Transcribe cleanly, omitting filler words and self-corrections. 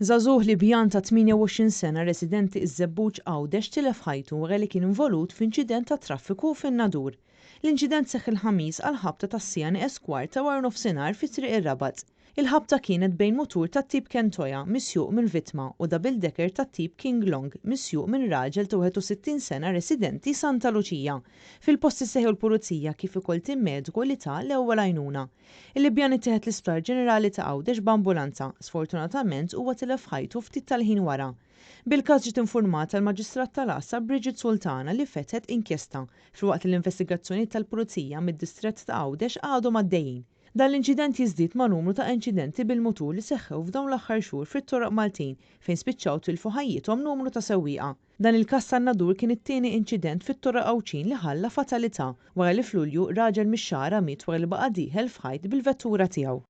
Żagħżugħ Libjan ta' 28 sena residenti iż-żebbuġ Għawdex tilef ħajtu wara li kien involut f'inċident ta' traffiku fin-Nadur. L-inċident seħħ il-ħamis għal ħabta tas-Siani Eskwarta wara nofsinhar fi triq ir-Rabat. Il-ħabta kienet bejn mutur tat-tip Kentoja misjuq mill-vittma u double decker tat-tip King Long misjuq minn raġel ta' 61 sena residenti Santa Luċija. Fil-post isseħħu l-pulizija kif ukoll tim mediku li ta' l-ewwel għajnuna. Il-Libjan ittieħed l-Isptar Ġenerali ta' Għawdex b'ambulanza, sfortunatament huwa tilef ħajtu ftit tal-ħin wara. Bil-każ ġiet infurmata l-Maġistrat tal-Aqsa Bridget Sultana li fetħet inkjesta filwaqt l-investigazzjoni tal-Pulizija mid-Distrett ta' Għawdex għadhom għaddejjin. Dan l-inċident jiżdied ma' numru ta' inċidenti bil-mutur li seħħew f'dawn l-aħħar xhur fit-toroq Maltin fejn spiċċaw tilfu ħajjithom numru ta' sewwieqa. Dan il-każ tan-Nadur kien it-tieni inċident fit-toroq Għawċin li ħalla fatalità wara li f'Lulju raġel mix-Xara miet wara li baqa' dieħel f'ħajt bil-vettura tiegħu.